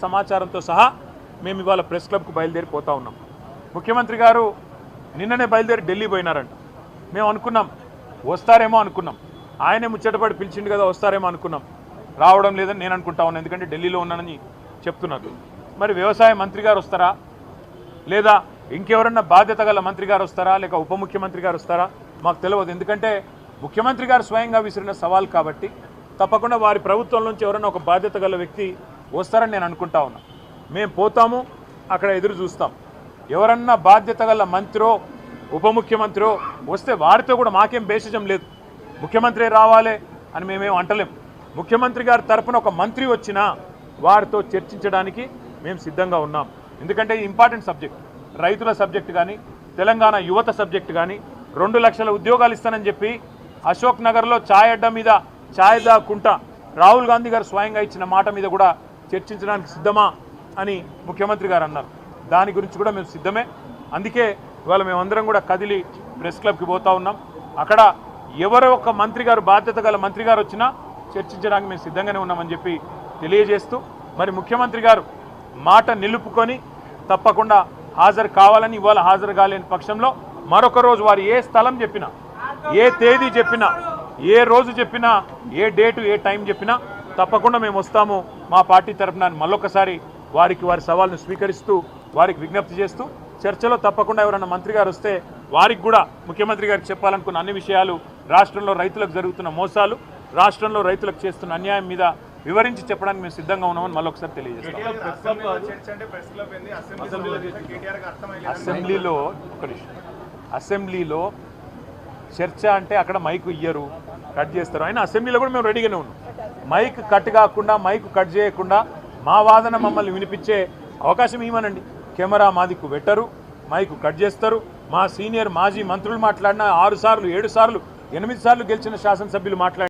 సమాచారంతో సహా మేము ఇవాళ ప్రెస్ క్లబ్కు బయలుదేరిపోతా ఉన్నాం. ముఖ్యమంత్రి గారు నిన్ననే బయలుదేరి ఢిల్లీ పోయినారంట. మేము అనుకున్నాం వస్తారేమో అనుకున్నాం, ఆయనే ముచ్చటపడి పిలిచిండు కదా వస్తారేమో అనుకున్నాం. రావడం లేదని నేను అనుకుంటా ఉన్నాను, ఎందుకంటే ఢిల్లీలో ఉన్నానని చెప్తున్నారు. మరి వ్యవసాయ మంత్రి గారు వస్తారా, లేదా ఇంకెవరన్నా బాధ్యత గల మంత్రి గారు వస్తారా, లేక ఉప ముఖ్యమంత్రి గారు వస్తారా మాకు తెలియదు. ఎందుకంటే ముఖ్యమంత్రి గారు స్వయంగా విసిరిన సవాల్ కాబట్టి తప్పకుండా వారి ప్రభుత్వం నుంచి ఎవరన్నా ఒక బాధ్యత గల వ్యక్తి వస్తారని నేను అనుకుంటా ఉన్నా. మేము పోతాము, అక్కడ ఎదురు చూస్తాం. ఎవరన్నా బాధ్యత గల మంత్రో ఉప ముఖ్యమంత్రో వస్తే వారితో కూడా మాకేం భేషజం లేదు. ముఖ్యమంత్రి రావాలి అని మేమేం అంటలేం. ముఖ్యమంత్రి గారి తరఫున ఒక మంత్రి వచ్చినా వారితో చర్చించడానికి మేము సిద్ధంగా ఉన్నాం. ఎందుకంటే ఇంపార్టెంట్ సబ్జెక్ట్, రైతుల సబ్జెక్ట్ కానీ తెలంగాణ యువత సబ్జెక్ట్ కానీ 2 లక్షల ఉద్యోగాలు ఇస్తానని చెప్పి అశోక్ నగర్లో ఛాయ్ అడ్డా మీద ఛాయ్ దాక్కుంటా రాహుల్ గాంధీ గారు స్వయంగా ఇచ్చిన మాట మీద కూడా చర్చించడానికి సిద్ధమా అని ముఖ్యమంత్రి గారు అన్నారు. దాని గురించి కూడా మేము సిద్ధమే. అందుకే ఇవాళ మేమందరం కూడా కదిలి ప్రెస్ క్లబ్కి పోతా ఉన్నాం. అక్కడ ఎవరో ఒక మంత్రి గారు బాధ్యత గల మంత్రి గారు వచ్చినా చర్చించడానికి మేము సిద్ధంగానే ఉన్నామని చెప్పి తెలియజేస్తూ, మరి ముఖ్యమంత్రి గారు మాట నిలుపుకొని తప్పకుండా హాజరు కావాలని, ఇవాళ హాజరు కాలేని పక్షంలో మరొక రోజు వారు ఏ స్థలం చెప్పినా, ఏ తేదీ చెప్పినా, ఏ రోజు చెప్పినా, ఏ డేటు ఏ టైం చెప్పినా తప్పకుండా మేము వస్తాము మా పార్టీ తరఫున. మళ్ళొకసారి వారి సవాల్ను స్వీకరిస్తూ వారికి విజ్ఞప్తి చేస్తూ, చర్చలో తప్పకుండా ఎవరైనా మంత్రి గారు వస్తే వారికి కూడా ముఖ్యమంత్రి గారికి చెప్పాలనుకున్న అన్ని విషయాలు, రాష్ట్రంలో రైతులకు జరుగుతున్న మోసాలు, రాష్ట్రంలో రైతులకు చేస్తున్న అన్యాయం మీద వివరించి చెప్పడానికి మేము సిద్ధంగా ఉన్నామని మళ్ళొకసారి తెలియజేస్తాం. అసెంబ్లీలో చర్చ అంటే అక్కడ మైకు ఇయ్యరు, కట్ చేస్తారు. అయినా అసెంబ్లీలో కూడా మేము రెడీగానే ఉన్నాం. మైక్ కట్ కాకుండా, మైక్ కట్ చేయకుండా మా వాదన మమ్మల్ని వినిపించే అవకాశం ఇవ్వనండి. కెమెరా మా దిక్కు పెట్టరు, మైకు కట్ చేస్తారు. మా సీనియర్ మాజీ మంత్రులు మాట్లాడినా 6 సార్లు 7 సార్లు 8 సార్లు గెలిచిన శాసనసభ్యులు మాట్లాడి